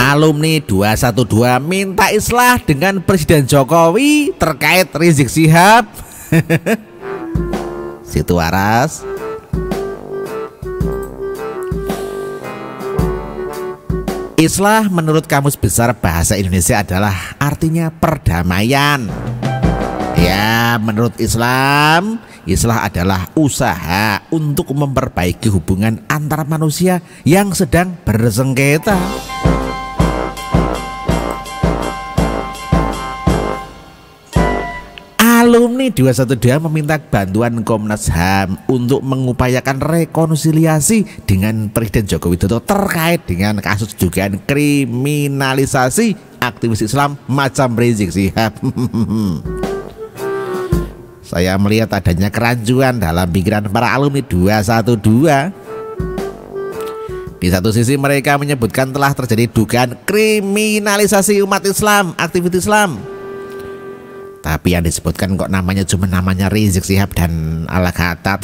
Alumni 212 minta islah dengan Presiden Jokowi terkait Rizik Syihab. Situ waras. Islah menurut Kamus Besar Bahasa Indonesia adalah artinya perdamaian. Ya, menurut Islam, islah adalah usaha untuk memperbaiki hubungan antar manusia yang sedang bersengketa. Alumni 212 meminta bantuan Komnas HAM untuk mengupayakan rekonsiliasi dengan Presiden Joko Widodo terkait dengan kasus dugaan kriminalisasi aktivis Islam macam Rizik Syihab. Saya melihat adanya kerancuan dalam pikiran para alumni 212. Di satu sisi mereka menyebutkan telah terjadi dugaan kriminalisasi umat Islam, aktivis Islam. Tapi yang disebutkan kok namanya cuma namanya Rizik Syihab dan Al-Khattab.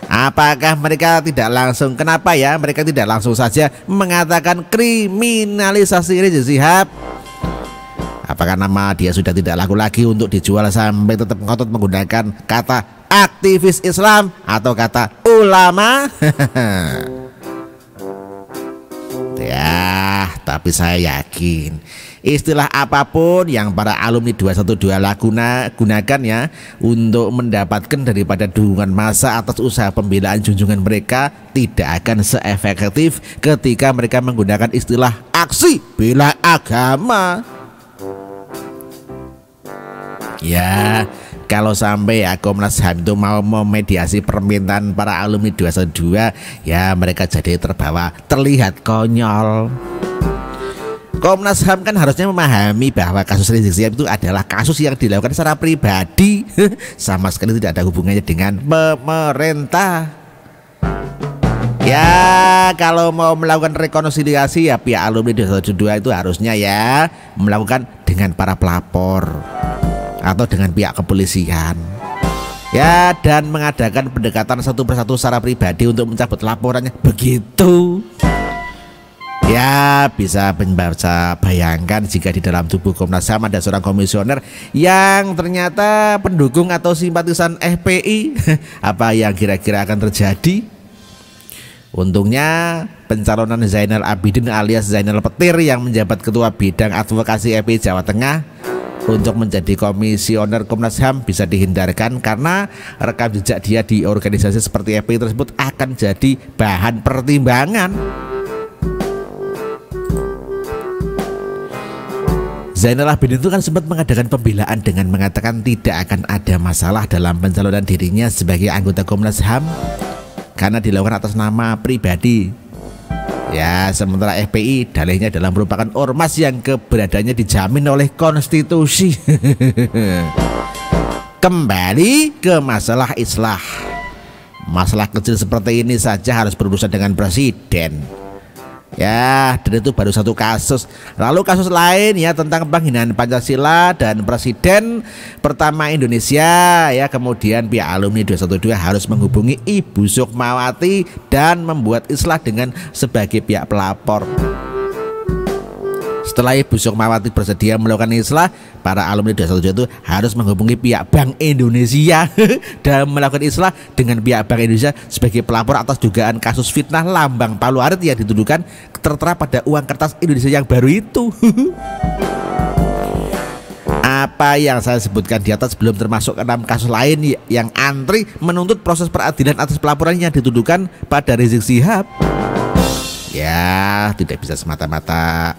Apakah mereka tidak langsung, kenapa ya mereka tidak langsung saja mengatakan kriminalisasi Rizik Syihab? Apakah nama dia sudah tidak laku lagi untuk dijual sampai tetap ngotot menggunakan kata aktivis Islam atau kata ulama? Ya, tapi saya yakin istilah apapun yang para alumni 212 gunakan ya untuk mendapatkan daripada dukungan massa atas usaha pembelaan junjungan mereka tidak akan seefektif ketika mereka menggunakan istilah aksi bela agama. Ya, kalau sampai ya Komnas HAM itu mau memediasi permintaan para alumni 212, ya mereka jadi terlihat konyol. Komnas HAM kan harusnya memahami bahwa kasus Rizik Syihab itu adalah kasus yang dilakukan secara pribadi, sama sekali tidak ada hubungannya dengan pemerintah. Ya, kalau mau melakukan rekonsiliasi ya pihak alumni 212 itu harusnya ya melakukan dengan para pelapor atau dengan pihak kepolisian. Ya, dan mengadakan pendekatan satu persatu secara pribadi untuk mencabut laporannya. Begitu. Ya, bisa membaca bayangkan jika di dalam tubuh Komnas HAM ada seorang komisioner yang ternyata pendukung atau simpatisan FPI. Apa yang kira-kira akan terjadi? Untungnya pencalonan Zainal Abidin alias Zainal Petir yang menjabat Ketua Bidang Advokasi FPI Jawa Tengah untuk menjadi komisioner Komnas HAM bisa dihindarkan karena rekam jejak dia di organisasi seperti FPI tersebut akan jadi bahan pertimbangan. Zainal Abidin itu kan sempat mengadakan pembelaan dengan mengatakan tidak akan ada masalah dalam pencalonan dirinya sebagai anggota Komnas HAM karena dilakukan atas nama pribadi. Ya, sementara FPI dalihnya dalam merupakan ormas yang keberadaannya dijamin oleh konstitusi. Kembali ke masalah islah. Masalah kecil seperti ini saja harus berurusan dengan presiden. Ya, dan itu baru satu kasus. Lalu kasus lain ya tentang penghinaan Pancasila dan presiden pertama Indonesia ya. Kemudian pihak alumni 212 harus menghubungi Ibu Sukmawati dan membuat islah dengan sebagai pihak pelapor. Setelah Ibu Sukmawati bersedia melakukan islah, para alumni 212 itu harus menghubungi pihak Bank Indonesia dan melakukan islah dengan pihak Bank Indonesia sebagai pelapor atas dugaan kasus fitnah lambang Palu Arit yang dituduhkan tertera pada uang kertas Indonesia yang baru itu. Apa yang saya sebutkan di atas belum termasuk 6 kasus lain yang antri menuntut proses peradilan atas pelaporan yang dituduhkan pada Rizik Syihab. Ya, tidak bisa semata-mata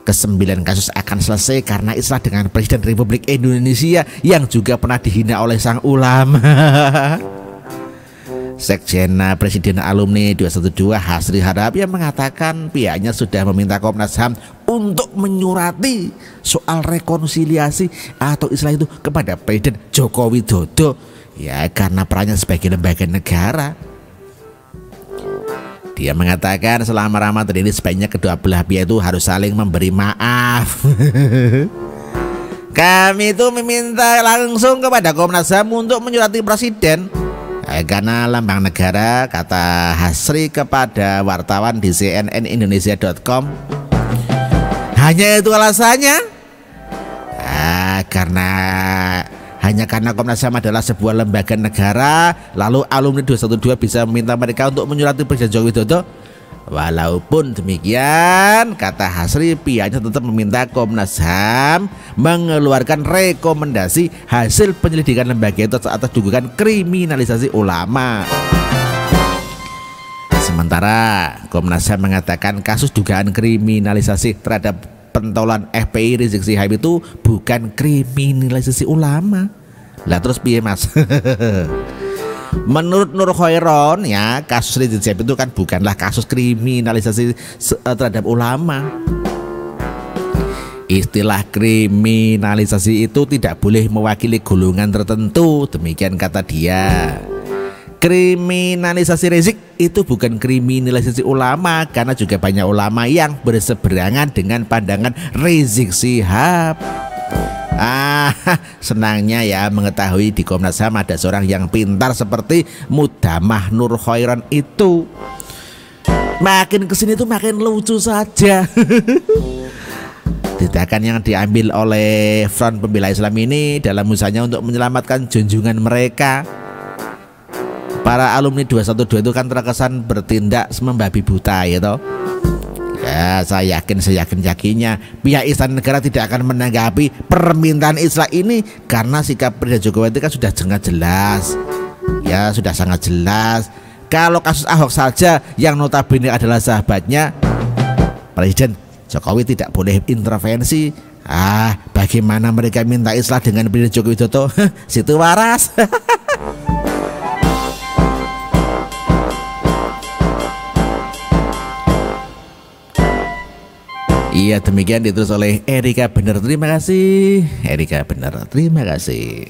ke-9 kasus akan selesai karena islah dengan Presiden Republik Indonesia yang juga pernah dihina oleh sang ulama. Sekjen Presiden Alumni 212 Hasri Harap yang mengatakan pihaknya sudah meminta Komnas HAM untuk menyurati soal rekonsiliasi atau islah itu kepada Presiden Joko Widodo, ya karena perannya sebagai lembaga negara. Dia mengatakan selama Ramadan ini sebaiknya kedua belah pihak itu harus saling memberi maaf. Kami itu meminta langsung kepada Komnas HAM untuk menyurati Presiden karena lambang negara, kata Hasri kepada wartawan di cnnindonesia.com. Hanya itu alasannya? Hanya karena Komnas HAM adalah sebuah lembaga negara, lalu alumni 212 bisa meminta mereka untuk menyurati Presiden Joko Widodo. Walaupun demikian, kata Hasri, pihaknya tetap meminta Komnas HAM mengeluarkan rekomendasi hasil penyelidikan lembaga itu atas dugaan kriminalisasi ulama. Sementara Komnas HAM mengatakan kasus dugaan kriminalisasi terhadap pentolan FPI Rizik Syihab itu bukan kriminalisasi ulama. Lah terus piye Mas? Menurut Nur Khairon, ya, kasus Rizik Syihab itu kan bukanlah kasus kriminalisasi terhadap ulama. Istilah kriminalisasi itu tidak boleh mewakili golongan tertentu, demikian kata dia. Kriminalisasi Rizik itu bukan kriminalisasi ulama, karena juga banyak ulama yang berseberangan dengan pandangan Rizik Syihab. Senangnya ya mengetahui di Komnas HAM ada seorang yang pintar seperti Mudamah Nur Khairon itu. Makin kesini tuh makin lucu saja. Tindakan yang diambil oleh Front Pembela Islam ini dalam usahanya untuk menyelamatkan junjungan mereka. Para alumni 212 itu kan terkesan bertindak membabi buta, ya toh. Ya, saya yakin-yakinnya pihak Istana Negara tidak akan menanggapi permintaan Islah ini, karena sikap Presiden Jokowi itu kan sudah sangat jelas. Ya, sudah sangat jelas. Kalau kasus Ahok saja yang notabene adalah sahabatnya, Presiden Jokowi tidak boleh intervensi. Bagaimana mereka minta Islah dengan Presiden Joko Widodo? Situ waras. Iya, demikian ditulis oleh Erika Bener. Terima kasih Erika Bener, terima kasih.